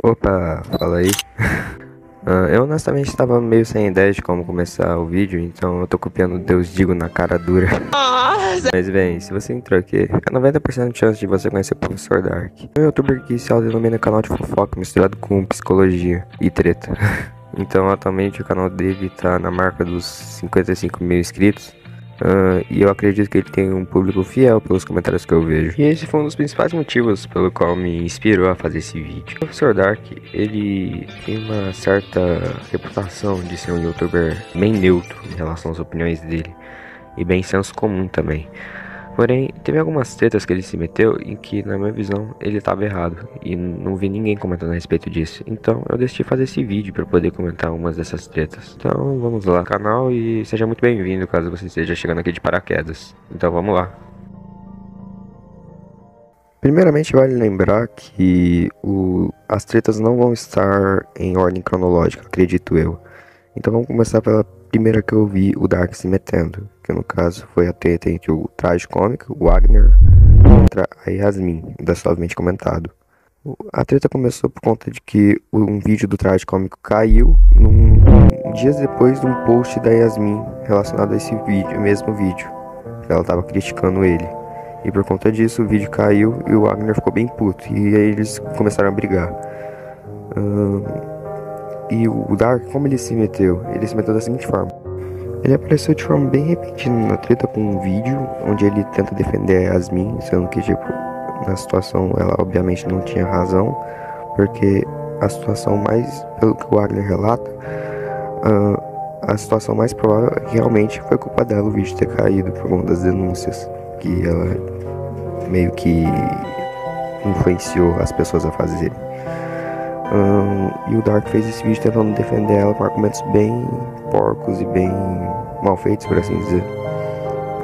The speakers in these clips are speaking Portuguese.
Opa, fala aí. Eu honestamente estava meio sem ideia de como começar o vídeo, então eu tô copiando Deus Digo na cara dura. Mas bem, se você entrou aqui, é 90% de chance de você conhecer o Professor Dark. É um youtuber que se autodenomina canal de fofoca misturado com psicologia e treta. Então atualmente o canal dele tá na marca dos 55 mil inscritos. E eu acredito que ele tem um público fiel pelos comentários que eu vejo. E esse foi um dos principais motivos pelo qual me inspirou a fazer esse vídeo. O Professor Dark, ele tem uma certa reputação de ser um youtuber bem neutro em relação às opiniões dele. E bem senso comum também. Porém, teve algumas tretas que ele se meteu em que, na minha visão, ele estava errado. E não vi ninguém comentando a respeito disso. Então, eu decidi fazer esse vídeo para poder comentar algumas dessas tretas. Então, vamos lá no canal e seja muito bem-vindo caso você esteja chegando aqui de paraquedas. Então, vamos lá. Primeiramente, vale lembrar que as tretas não vão estar em ordem cronológica, acredito eu. Então, vamos começar pela primeira que eu vi o Dark se metendo, que no caso foi a treta entre o Tragicômico, o Wagner, contra a Yasmin, da suavemente comentado. A treta começou por conta de que um vídeo do Tragicômico caiu dias depois de um post da Yasmin relacionado a esse vídeo, mesmo vídeo, que ela estava criticando ele. E por conta disso o vídeo caiu e o Wagner ficou bem puto, e aí eles começaram a brigar. E o Dark, como ele se meteu? Ele se meteu da seguinte forma. Ele apareceu de forma bem repentina na treta com um vídeo onde ele tenta defender a Yasmin, sendo que, tipo, na situação ela obviamente não tinha razão, porque a situação mais, pelo que o Wagner relata, a situação mais provável é que realmente foi culpa dela o vídeo ter caído por conta das denúncias que ela meio que influenciou as pessoas a fazerem. E o Dark fez esse vídeo tentando defender ela com argumentos bem porcos e bem mal feitos, por assim dizer.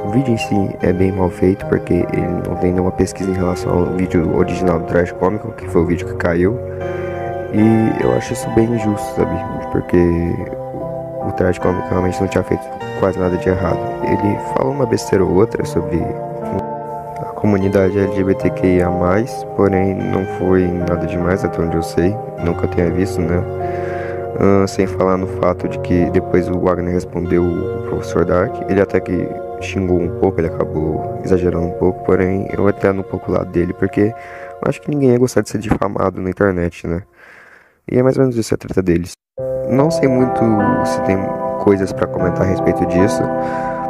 O vídeo em si é bem mal feito porque ele não tem nenhuma pesquisa em relação ao vídeo original do Tragicômico, que foi o vídeo que caiu. E eu acho isso bem injusto, sabe? Porque o Tragicômico realmente não tinha feito quase nada de errado. Ele falou uma besteira ou outra sobre a comunidade LGBTQIA+, porém não foi nada demais, até onde eu sei, nunca tenha visto, né? Sem falar no fato de que depois o Wagner respondeu o Professor Dark, ele até que xingou um pouco, ele acabou exagerando um pouco, porém eu entendo um pouco o lado dele, porque eu acho que ninguém ia gostar de ser difamado na internet, né? E é mais ou menos isso a treta deles. Não sei muito se tem coisas pra comentar a respeito disso,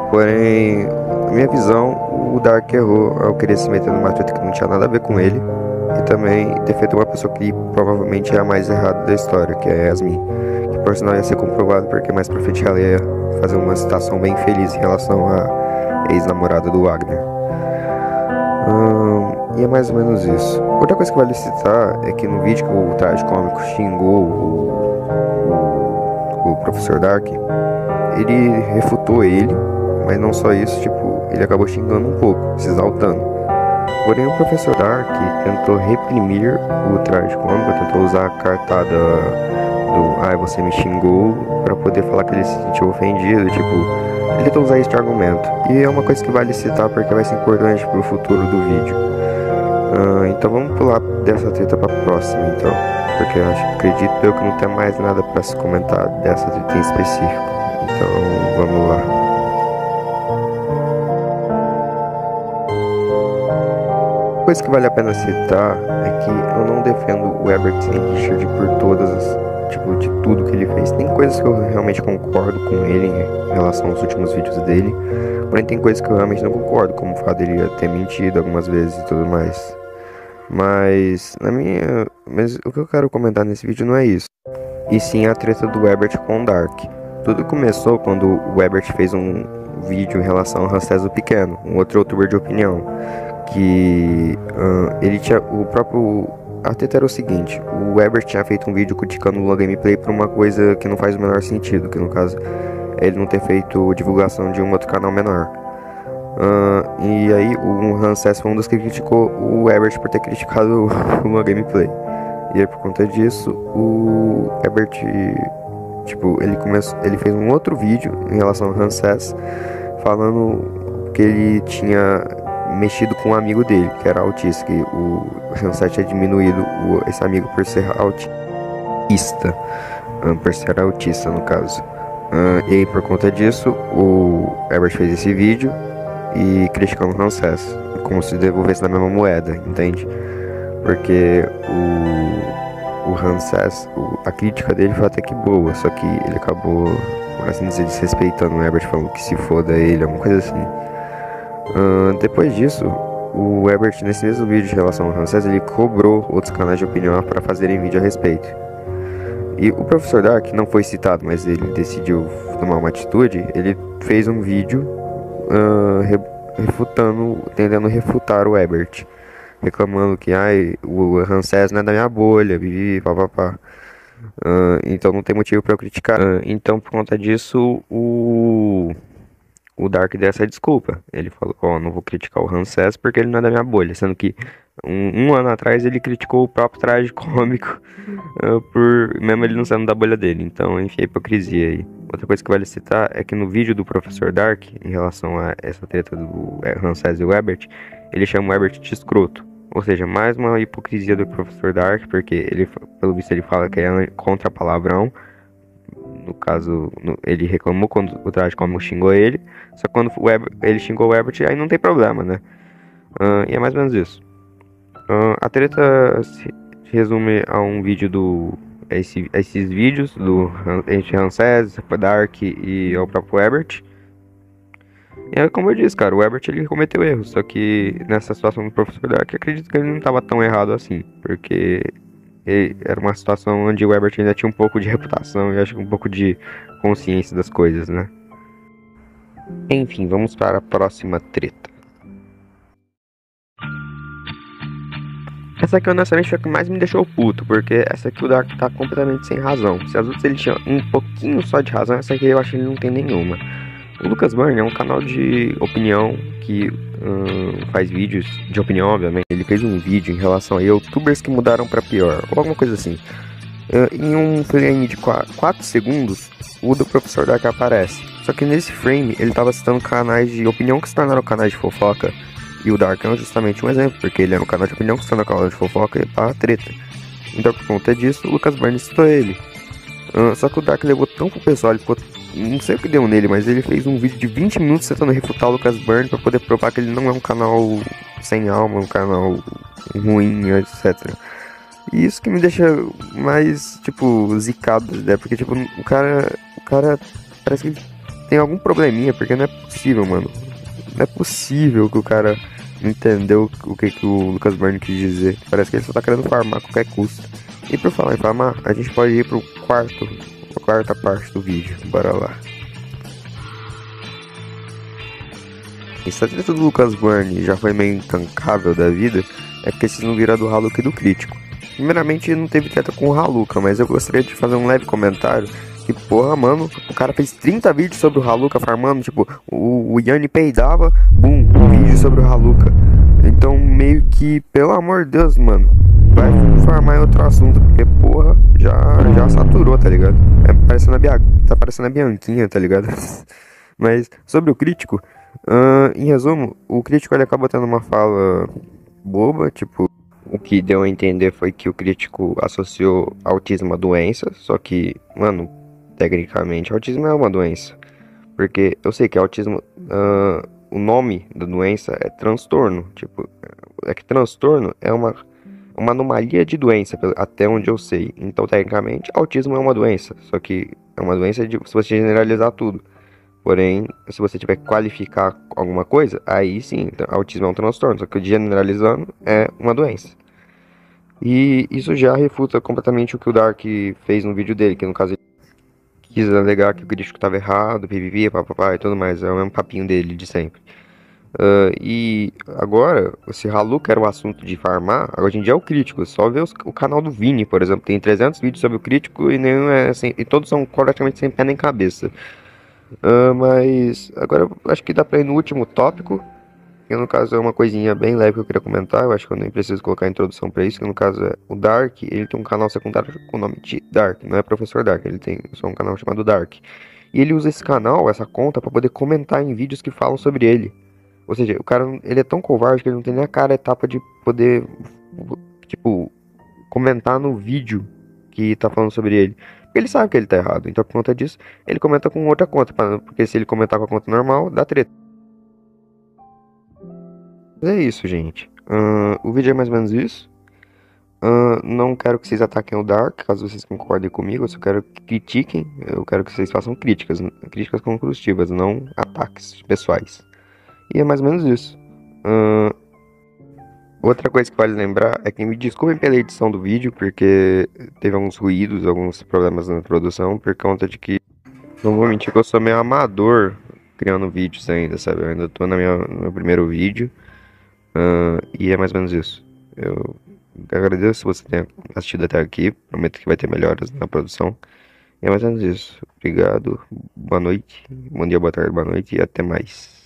porém, na minha visão, o Dark errou ao querer se meter numa treta que não tinha nada a ver com ele, e também defender uma pessoa que provavelmente é a mais errada da história, que é a Yasmin, que por sinal ia ser comprovado porque mais pra frente ela ia fazer uma citação bem feliz em relação à ex-namorada do Wagner. E é mais ou menos isso. Outra coisa que vale citar é que no vídeo que o Tragicômico xingou o Professor Dark, ele refutou ele, mas não só isso, tipo, ele acabou xingando um pouco, se exaltando. Porém, o Professor Dark tentou reprimir o Tragicômico, tentou usar a cartada do você me xingou, pra poder falar que ele se sentiu ofendido, tipo, ele tentou usar esse argumento. E é uma coisa que vale citar porque vai ser importante pro futuro do vídeo. Então vamos pular dessa treta pra próxima, então, porque eu acredito eu que não tem mais nada pra se comentar dessa treta em específico. Então vamos lá. Uma coisa que vale a pena citar é que eu não defendo o Herbert Richard por de tudo que ele fez. Tem coisas que eu realmente concordo com ele em relação aos últimos vídeos dele, porém tem coisas que eu realmente não concordo, como o fato dele ter mentido algumas vezes e tudo mais. Mas o que eu quero comentar nesse vídeo não é isso, e sim a treta do Herbert com o Dark. Tudo começou quando o Herbert fez um vídeo em relação ao Ramsés o Pequeno, um outro youtuber de opinião, que ele tinha o próprio... A treta era o seguinte, o Herbert tinha feito um vídeo criticando o Lua Gameplay por uma coisa que não faz o menor sentido, que no caso é ele não ter feito divulgação de um outro canal menor. E aí o Ramsés foi um dos que criticou o Herbert por ter criticado o Lua Gameplay. E aí por conta disso, o Herbert, tipo, ele fez um outro vídeo em relação ao Ramsés, falando que ele tinha mexido com um amigo dele, que era autista, que o Hanset tinha diminuído esse amigo por ser autista, por ser autista no caso. E aí por conta disso, o Herbert fez esse vídeo e criticando o Ramsés, como se devolvesse na mesma moeda, entende? Porque o Ramsés, a crítica dele foi até que boa, só que ele acabou, por assim dizer, desrespeitando o Herbert, falando que se foda ele, alguma coisa assim. Depois disso, o Herbert, nesse mesmo vídeo de relação ao Ramsés, ele cobrou outros canais de opinião para fazerem vídeo a respeito. E o professor Dark não foi citado, mas ele decidiu tomar uma atitude. Ele fez um vídeo tentando refutar o Herbert, reclamando que o Ramsés não é da minha bolha, papapá. Então não tem motivo para eu criticar. Então por conta disso o Dark deu essa desculpa. Ele falou, não vou criticar o Ramsés porque ele não é da minha bolha, sendo que um ano atrás ele criticou o próprio traje cômico, por mesmo ele não sendo da bolha dele. Então, enfim, a hipocrisia aí. Outra coisa que vale citar é que no vídeo do Professor Dark, em relação a essa treta do Ramsés e o Herbert, ele chama o Herbert de escroto. Ou seja, mais uma hipocrisia do Professor Dark, porque ele, pelo visto, ele fala que é contra palavrão. No caso, ele reclamou quando o traje cômico xingou ele. Só que quando ele xingou o Herbert, aí não tem problema, né? E é mais ou menos isso. A treta se resume a um vídeo esses vídeos do entre Ramsés, Dark e o próprio Herbert. E é como eu disse, cara, o Herbert ele cometeu erros, só que nessa situação do professor Dark, acredito que ele não estava tão errado assim, porque era uma situação onde o Herbert ainda tinha um pouco de reputação e acho que um pouco de consciência das coisas, né? Enfim, vamos para a próxima treta. Essa aqui honestamente foi a que mais me deixou puto, porque essa aqui o Dark tá completamente sem razão. Se as outras ele tinha um pouquinho só de razão, essa aqui eu acho que ele não tem nenhuma. O Lucas Burn é um canal de opinião que faz vídeos de opinião, obviamente. Ele fez um vídeo em relação a youtubers que mudaram pra pior, ou alguma coisa assim. Em um frame de 4 segundos, o do Professor Dark aparece. Só que nesse frame, ele tava citando canais de opinião que se tornaram canais de fofoca. E o Dark é justamente um exemplo, porque ele é um canal de opinião que se tornou canal de fofoca e pá, treta. Então, por conta disso, o Lucas Burn citou ele. Só que o Dark levou tão pro pessoal, ele ficou... Não sei o que deu nele, mas ele fez um vídeo de 20 minutos tentando refutar o Lucas Burn pra poder provar que ele não é um canal sem alma, um canal ruim, etc. E isso que me deixa mais, tipo, zicado, né? Porque, tipo, o cara parece que ele tem algum probleminha, porque não é possível, mano. Não é possível que o cara não entendeu o que o Lucas Burn quis dizer. Parece que ele só tá querendo farmar a qualquer custo. E por falar em farmar, a gente pode ir pro quarta parte do vídeo. Bora lá. Essa treta do Lucas Burn já foi meio intancável da vida, é porque vocês não viram do Haluka e do Crítico. Primeiramente, não teve treta com o Haluka, mas eu gostaria de fazer um leve comentário. Que porra, mano, o cara fez 30 vídeos sobre o Haluka farmando, tipo, o Yanni peidava, bum, um vídeo sobre o Haluka. Então, meio que, pelo amor de Deus, mano, vai farmar em outro assunto, porque, porra, já saturou, tá ligado? Tá parecendo a Bianquinha, tá ligado? Mas, sobre o Crítico, em resumo, o Crítico, ele acabou tendo uma fala boba, tipo, o que deu a entender foi que o Crítico associou autismo à doença, só que, mano, tecnicamente, autismo é uma doença. Porque eu sei que autismo, o nome da doença é transtorno. Tipo, é que transtorno é uma anomalia de doença, até onde eu sei. Então, tecnicamente, autismo é uma doença. Só que é uma doença se você generalizar tudo. Porém, se você tiver que qualificar alguma coisa, aí sim, autismo é um transtorno. Só que generalizando é uma doença. E isso já refuta completamente o que o Dark fez no vídeo dele, que no caso ele quis alegar que o crítico estava errado, pipipi, papapá e tudo mais. É o mesmo papinho dele de sempre. E agora, se Haluka era o assunto de farmar, hoje em dia é o crítico. Só vê o canal do Vini, por exemplo, tem 300 vídeos sobre o crítico e nenhum e todos são praticamente sem pé nem cabeça. Mas agora eu acho que dá pra ir no último tópico, que no caso é uma coisinha bem leve que eu queria comentar. Eu acho que eu nem preciso colocar a introdução pra isso, que no caso é o Dark. Ele tem um canal secundário com o nome de Dark, não é Professor Dark, ele tem só um canal chamado Dark. E ele usa esse canal, essa conta, pra poder comentar em vídeos que falam sobre ele. Ou seja, o cara, ele é tão covarde que ele não tem nem a cara a tapa de poder, tipo, comentar no vídeo que tá falando sobre ele. Porque ele sabe que ele tá errado. Então, por conta disso, ele comenta com outra conta. Porque se ele comentar com a conta normal, dá treta. Mas é isso, gente. O vídeo é mais ou menos isso. Não quero que vocês ataquem o Dark, caso vocês concordem comigo. Eu só quero que critiquem. Eu quero que vocês façam críticas. Críticas construtivas, não ataques pessoais. E é mais ou menos isso. Ahn, Outra coisa que vale lembrar é que me desculpem pela edição do vídeo, porque teve alguns ruídos, alguns problemas na produção, por conta de que, não vou mentir que eu sou meio amador criando vídeos ainda, sabe? Eu ainda tô no meu primeiro vídeo, e é mais ou menos isso. Eu agradeço se você tenha assistido até aqui, prometo que vai ter melhoras na produção. E é mais ou menos isso. Obrigado, boa noite, bom dia, boa tarde, boa noite e até mais.